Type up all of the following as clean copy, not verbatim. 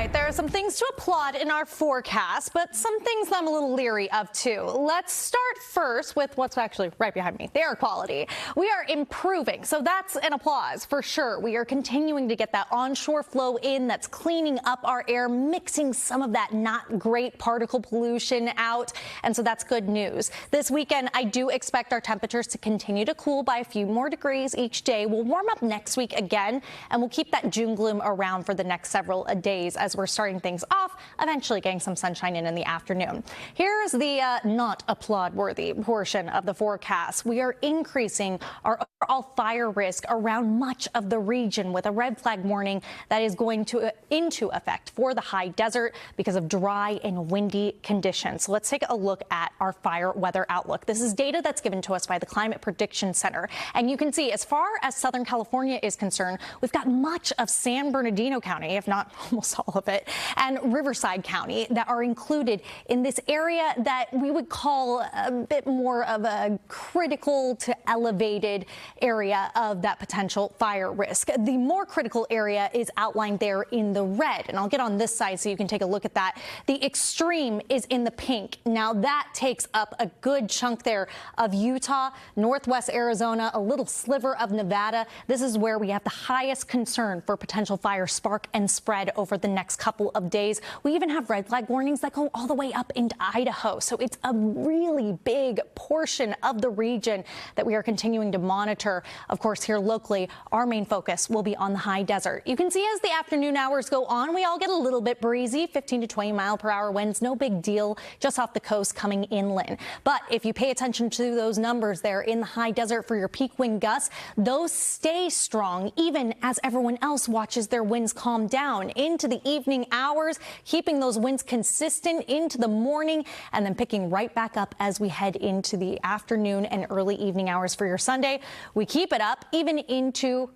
right, there are some things to applaud in our forecast, but some things I'm a little leery of too. Let's start first with what's actually right behind me, the air quality. We are improving, so that's an applause for sure. We are continuing to get that onshore flow in that's cleaning up our air, mixing some of that not great particle pollution out, and so that's good news. This weekend, I do expect our temperatures to continue to cool by a few more degrees each day. We'll warm up next week again, and we'll keep that June gloom around for the next several days as we're starting things off, eventually getting some sunshine in the afternoon. Here's the not applaud-worthy portion of the forecast. We are increasing our overall fire risk around much of the region with a red flag warning that is going into effect for the high desert because of dry and windy conditions. So let's take a look at our fire weather outlook. This is data that's given to us by the Climate Prediction Center. And you can see as far as Southern California is concerned, we've got much of San Bernardino County, if not almost all of it, and Riverside County that are included in this area that we would call a bit more of a critical to elevated area of that potential fire risk. The more critical area is outlined there in the red, and I'll get on this side so you can take a look at that. The extreme is in the pink. Now that takes up a good chunk there of Utah, northwest Arizona, a little sliver of Nevada. This is where we have the highest concern for potential fire spark and spread over the next couple of days. We even have red flag warnings that go all the way up into Idaho. So it's a really big portion of the region that we are continuing to monitor. Of course, here locally, our main focus will be on the high desert. You can see as the afternoon hours go on, we all get a little bit breezy, 15 to 20 mile per hour winds, no big deal, just off the coast coming inland. But if you pay attention to those numbers there in the high desert for your peak wind gusts, those stay strong even as everyone else watches their winds calm down into the evening hours, keeping those winds consistent into the morning and then picking right back up as we head into the afternoon and early evening hours for your Sunday. We keep it up even into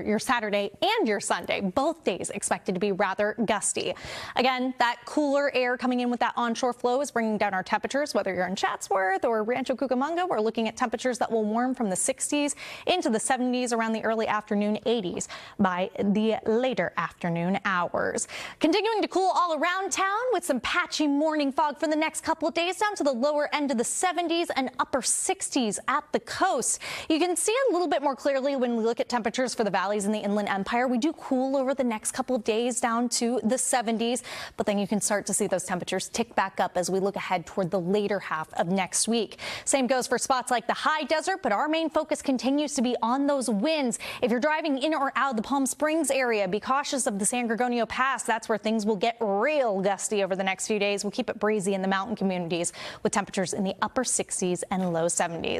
your Saturday and your Sunday, both days expected to be rather gusty. Again, that cooler air coming in with that onshore flow is bringing down our temperatures, whether you're in Chatsworth or Rancho Cucamonga. We're looking at temperatures that will warm from the 60s into the 70s around the early afternoon, 80s by the later afternoon hours. Continuing to cool all around town with some patchy morning fog for the next couple of days down to the lower end of the 70s and upper 60s at the coast. You can see a little bit more clearly when we look at temperatures for the valleys in the Inland Empire. We do cool over the next couple of days down to the 70s, but then you can start to see those temperatures tick back up as we look ahead toward the later half of next week. Same goes for spots like the high desert, but our main focus continues to be on those winds. If you're driving in or out of the Palm Springs area, be cautious of the San Gorgonio Pass. That's where things will get real gusty over the next few days. We'll keep it breezy in the mountain communities with temperatures in the upper 60s and low 70s.